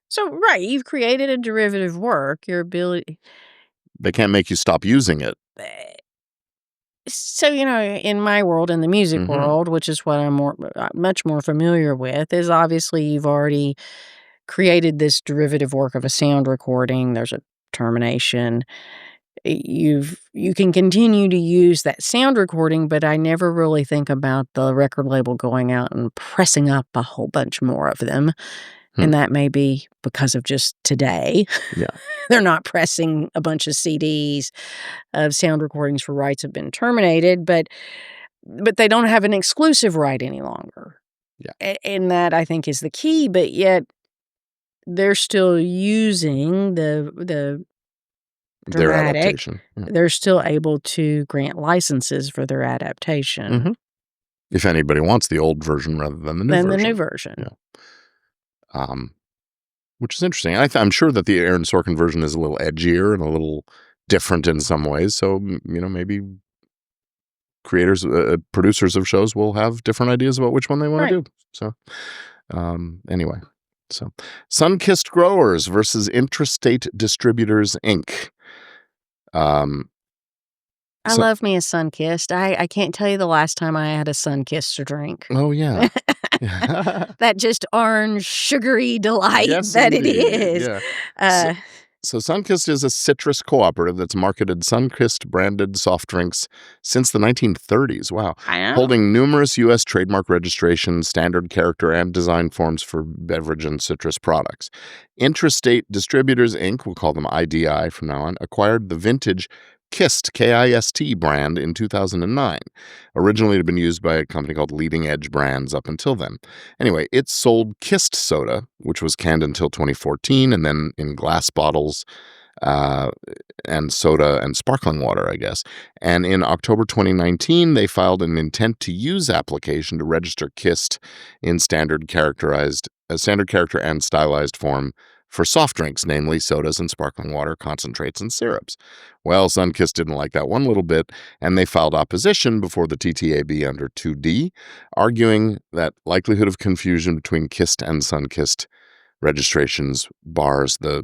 So right, you've created a derivative work, your ability. They can't make you stop using it. So, in my world, in the music world, which is what I'm much more familiar with, is obviously you've already created this derivative work of a sound recording. There's a termination. You can continue to use that sound recording, but I never really think about the record label going out and pressing up a whole bunch more of them. And that may be because of just today. Yeah. They're not pressing a bunch of CDs of sound recordings for rights have been terminated, but they don't have an exclusive right any longer. Yeah. And that, I think, is the key, but yet they're still using the Their Dramatic. adaptation. Yeah. They're still able to grant licenses for their adaptation. If anybody wants the old version rather than the new version. The new version. Yeah. which is interesting. I'm sure that the Aaron Sorkin version is a little edgier and a little different in some ways. So, maybe creators, producers of shows will have different ideas about which one they want to do. So, anyway, so Sun-Kissed Growers versus Intrastate Distributors, Inc. I love me a Sun-Kissed. I can't tell you the last time I had a Sun-Kissed to drink. Oh, yeah. That just orange, sugary delight Yes, that indeed. it is. Yeah. So Sunkist is a citrus cooperative that's marketed Sunkist branded soft drinks since the 1930s. Wow. Holding numerous U.S. trademark registrations, standard character, and design forms for beverage and citrus products. Intrastate Distributors, Inc., we'll call them IDI from now on, acquired the vintage Kist, K-I-S-T brand in 2009. Originally, it had been used by a company called Leading Edge Brands up until then. Anyway, it sold Kist soda, which was canned until 2014, and then in glass bottles, and soda and sparkling water, I guess. And in October 2019, they filed an intent to use application to register Kist in standard character and stylized form for soft drinks, namely sodas and sparkling water, concentrates, and syrups. Well, Sunkist didn't like that one little bit, and they filed opposition before the TTAB under 2D, arguing that likelihood of confusion between Kist and Sunkist registrations bars the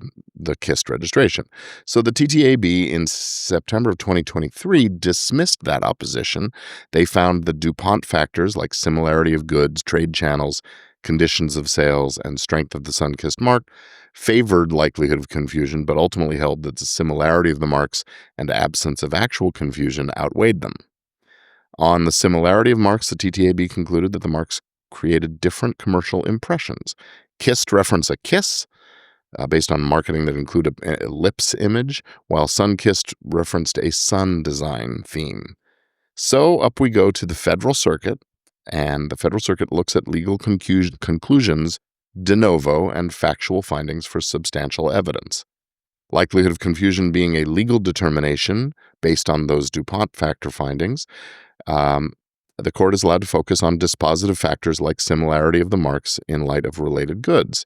Kist registration. So the TTAB in September of 2023 dismissed that opposition. They found the DuPont factors like similarity of goods, trade channels, conditions of sales, and strength of the Sunkist mark favored likelihood of confusion, but ultimately held that the similarity of the marks and absence of actual confusion outweighed them. On the similarity of marks, the TTAB concluded that the marks created different commercial impressions. Kist reference a kiss, based on marketing that included a lips image, while Sunkist referenced a sun design theme. So up we go to the Federal Circuit, and the Federal Circuit looks at legal conclusions de novo and factual findings for substantial evidence. Likelihood of confusion being a legal determination based on those DuPont factor findings, the court is allowed to focus on dispositive factors like similarity of the marks in light of related goods.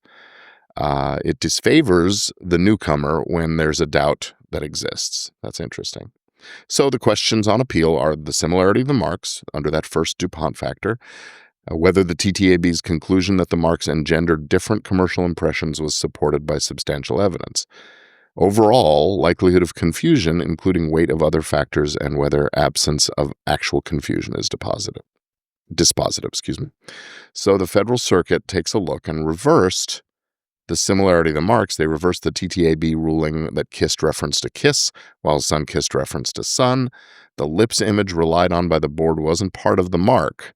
It disfavors the newcomer when there's a doubt that exists. That's interesting. So the questions on appeal are the similarity of the marks under that first DuPont factor, whether the TTAB's conclusion that the marks engendered different commercial impressions was supported by substantial evidence. Overall, likelihood of confusion, including weight of other factors, and whether absence of actual confusion is dispositive. So the Federal Circuit takes a look and reversed the similarity of the marks. They reversed the TTAB ruling that Kist referenced a kiss, while Sunkist referenced a sun. The lips image relied on by the board wasn't part of the mark,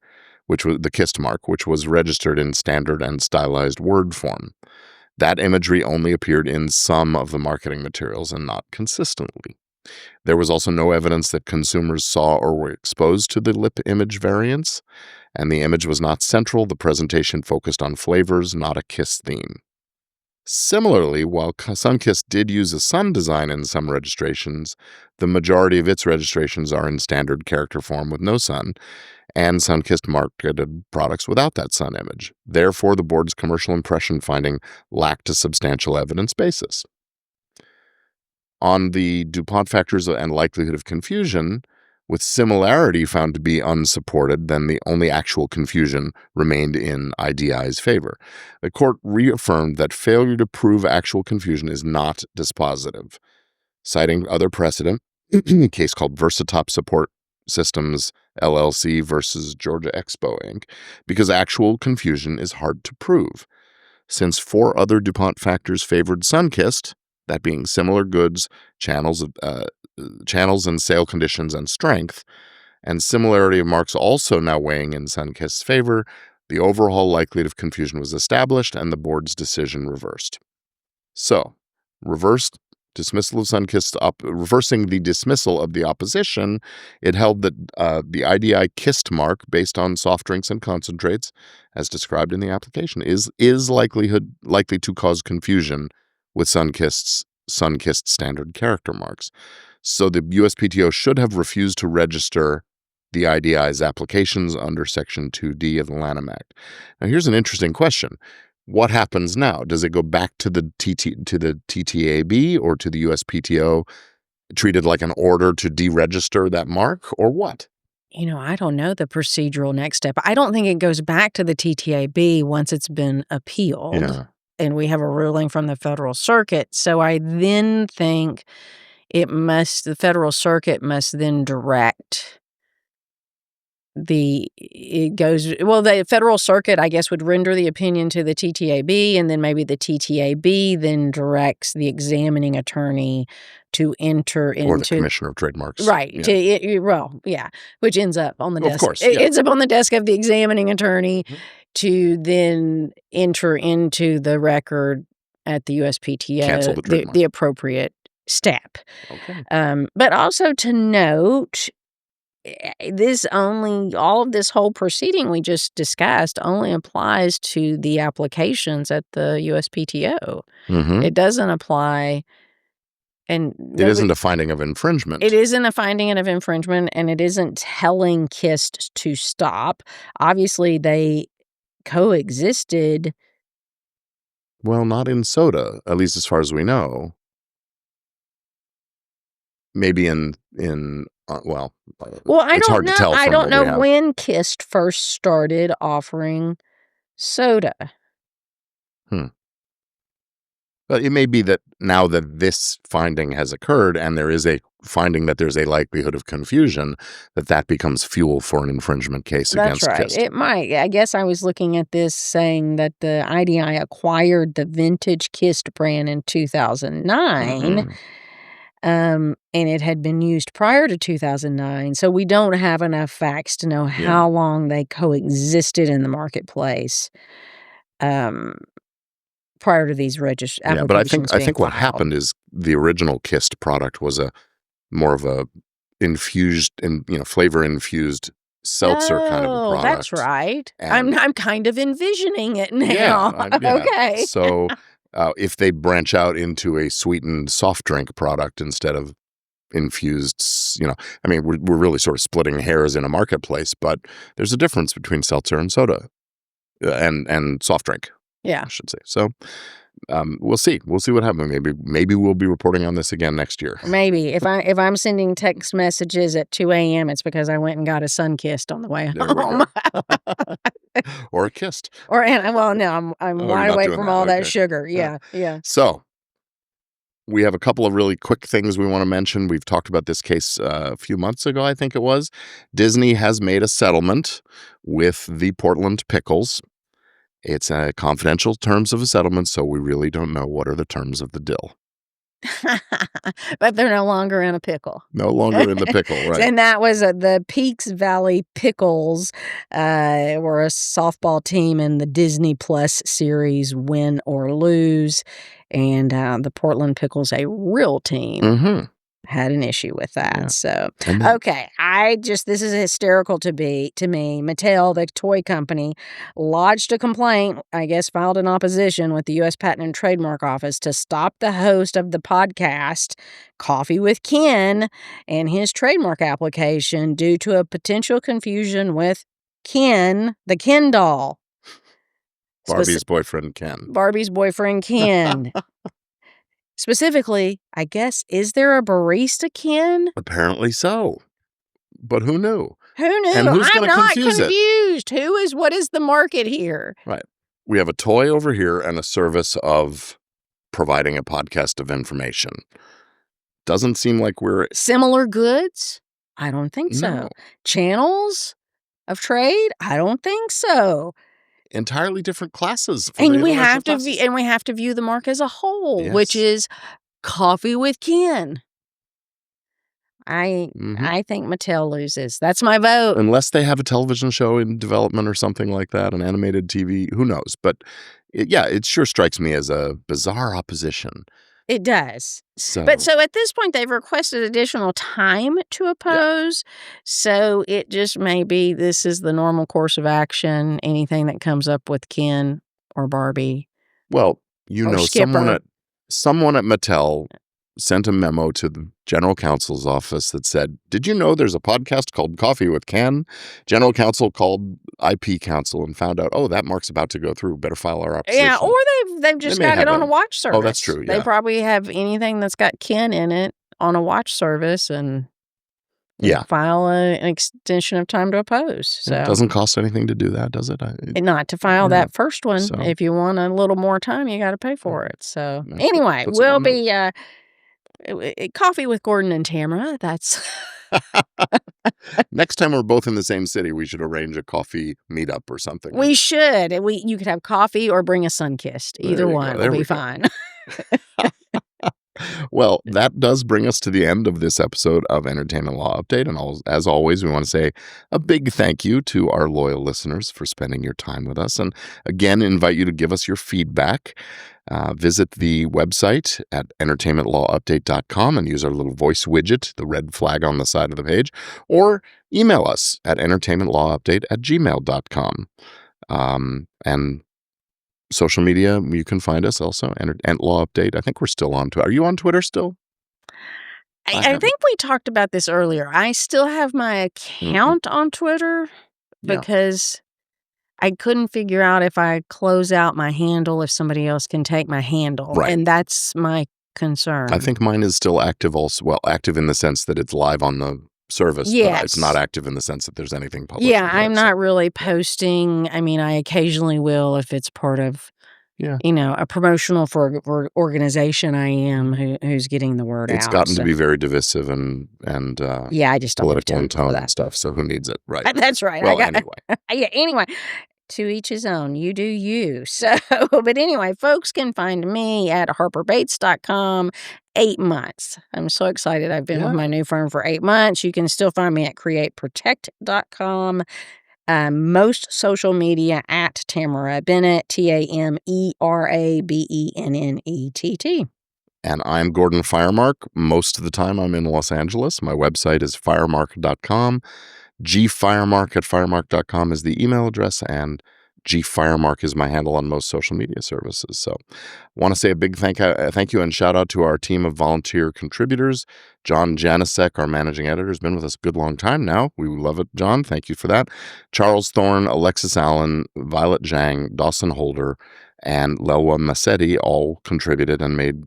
which was the Kist mark, which was registered in standard and stylized word form. That imagery only appeared in some of the marketing materials and not consistently. There was also no evidence that consumers saw or were exposed to the lip image variants, and the image was not central. The presentation focused on flavors, not a kiss theme. Similarly, while Sunkist did use a sun design in some registrations, the majority of its registrations are in standard character form with no sun, and Sunkist marketed products without that sun image. Therefore, the board's commercial impression finding lacked a substantial evidence basis. On the DuPont factors and likelihood of confusion, with similarity found to be unsupported, then the only actual confusion remained in IDI's favor. The court reaffirmed that failure to prove actual confusion is not dispositive, citing other precedent, a case called Versatop Support Systems LLC versus Georgia Expo Inc., because actual confusion is hard to prove. Since 4 other DuPont factors favored Sunkist, that being similar goods, channels and sale conditions and strength, and similarity of marks also now weighing in Sunkist's favor, the overall likelihood of confusion was established and the board's decision reversed. So, reversing the dismissal of the opposition, it held that the IDI Kist mark, based on soft drinks and concentrates, as described in the application, is likely to cause confusion with Sunkist's standard character marks. So the USPTO should have refused to register the IDI's applications under Section 2D of the Lanham Act. Now, here's an interesting question. what happens now? Does it go back to the TTAB or to the USPTO, treated like an order to deregister that mark, or what? I don't know the procedural next step. I don't think it goes back to the TTAB once it's been appealed. Yeah. And we have a ruling from the Federal Circuit. So I then think the Federal Circuit must then direct the Federal Circuit, I guess, would render the opinion to the TTAB, and then maybe the TTAB then directs the examining attorney to enter into... Or the Commissioner of Trademarks. Right. Yeah. Which ends up on the desk. Of course, It yeah. ends up on the desk of the examining attorney to then enter into the record at the USPTO, Cancel the trademark. the appropriate step. Okay. But also to note, all of this whole proceeding we just discussed only applies to the applications at the USPTO. Mm-hmm. It doesn't apply, and it isn't a finding of infringement. It isn't a finding of infringement, and it isn't telling KIST to stop. Obviously, they coexisted. Well, not in soda, at least as far as we know. Maybe in well, I it's don't hard know. to tell. I from don't what know we have. when KIST first started offering soda. But it may be that now that this finding has occurred and there is a finding that there's a likelihood of confusion, that becomes fuel for an infringement case against That's right. KIST. It might. I guess I was looking at this saying that the IDI acquired the vintage KIST brand in 2009. Mm-hmm. And it had been used prior to 2009. So we don't have enough facts to know how long they coexisted in the marketplace prior to these applications. Yeah, but I think what happened is the original KIST product was more of a flavor infused seltzer kind of a product. That's right. I'm kind of envisioning it now. Yeah. Okay. So if they branch out into a sweetened soft drink product instead of infused, we're really sort of splitting hairs in a marketplace, but there's a difference between seltzer and soda and soft drink. Yeah, I should say. So we'll see. We'll see what happens. Maybe we'll be reporting on this again next year. Maybe if I'm sending text messages at 2 a.m., it's because I went and got a sun-kissed on the way home. Or a kissed. No, I'm wide awake from all that sugar. Yeah. So we have a couple of really quick things we want to mention. We've talked about this case a few months ago, I think it was. Disney has made a settlement with the Portland Pickles. It's confidential terms of a settlement, so we really don't know what are the terms of the deal. But they're no longer in a pickle. No longer in the pickle, right. And that was the Peaks Valley Pickles were a softball team in the Disney Plus series Win or Lose. And the Portland Pickles, a real team, had an issue with that. Yeah. So, okay. This is hysterical to me. Mattel, the toy company, lodged a complaint, I guess filed an opposition with the U.S. Patent and Trademark Office to stop the host of the podcast, Coffee with Ken, and his trademark application due to a potential confusion with Ken, the Ken doll. Barbie's boyfriend, Ken. Barbie's boyfriend, Ken. Specifically, I guess, is there a barista Ken? Apparently so. But who knew? Who knew? And who's I'm not confuse confused. What is the market here? Right. We have a toy over here and a service of providing a podcast of information. Doesn't seem like we're... Similar goods? I don't think so. No. Channels of trade? I don't think so. Entirely different classes. And we have to view the mark as a whole, which is Coffee with Ken. I think Mattel loses. That's my vote. Unless they have a television show in development or something like that, an animated TV, who knows? But it sure strikes me as a bizarre opposition. It does. So at this point, they've requested additional time to oppose. Yeah. So it just may be this is the normal course of action. Anything that comes up with Ken or Barbie. Well, or Skipper. someone at Mattel sent a memo to the general counsel's office that said, "Did you know there's a podcast called Coffee with Ken?" General counsel called IP counsel and found out, oh, that mark's about to go through. Better file our opposition. Yeah, or they've just may got have it on a- a watch service. Oh, that's true, They yeah. probably have anything that's got Ken in it on a watch service and Yeah. file an extension of time to oppose. So It doesn't cost anything to do that, does it? not to file Yeah. that first one. So- If you want a little more time, you got to pay for it. So That's anyway, puts it we'll on the- be Coffee with Gordon and Tamera. That's Next time we're both in the same city, we should arrange a coffee meetup or something. we should. You could have coffee or bring a Sunkist. There Either you go. one There will we be go. fine. Well, that does bring us to the end of this episode of Entertainment Law Update. And as always, we want to say a big thank you to our loyal listeners for spending your time with us. And again, invite you to give us your feedback. Visit the website at entertainmentlawupdate.com and use our little voice widget, the red flag on the side of the page, or email us at entertainmentlawupdate@gmail.com. And social media, you can find us also, Ent Law Update. I think we're still on Twitter. Are you on Twitter still? I think we talked about this earlier. I still have my account on Twitter Yeah. because I couldn't figure out if I close out my handle, if somebody else can take my handle. Right. And that's my concern. I think mine is still active also. Well, active in the sense that it's live on the service, but it's Yes. not active in the sense that there's anything published. Yeah, on the I'm website. not really posting. I mean, I occasionally will if it's part of, Yeah. a promotional for organization I am who's getting the word out. It's gotten so- to be very divisive and Yeah, I just don't have political in time for tone and that. stuff. So who needs it? Right. That's right. Well, anyway. Yeah, anyway, to each his own. You do you. So, but anyway, folks can find me at harperbates.com. 8 months. I'm so excited. I've been with Yeah. my new firm for 8 months. You can still find me at createprotect.com. Most social media at Tamera Bennett, TamerABennett. And I'm Gordon Firemark. Most of the time I'm in Los Angeles. My website is firemark.com. gfiremark@firemark.com is the email address, and gfiremark is my handle on most social media services. So I want to say a big thank you and shout out to our team of volunteer contributors. John Janicek, our managing editor, has been with us a good long time now. We love it, John. Thank you for that. Charles Thorne, Alexis Allen, Violet Zhang, Dawson Holder, and Lelwa Massetti all contributed and made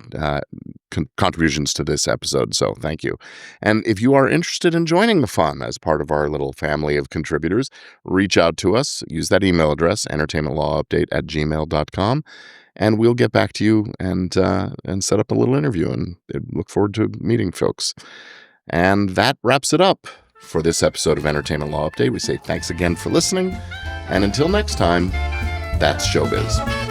contributions to this episode. So thank you. And if you are interested in joining the fun as part of our little family of contributors, reach out to us. Use that email address, entertainmentlawupdate@gmail.com, and we'll get back to you and set up a little interview, and look forward to meeting folks. And that wraps it up for this episode of Entertainment Law Update. We say thanks again for listening, and until next time, that's showbiz.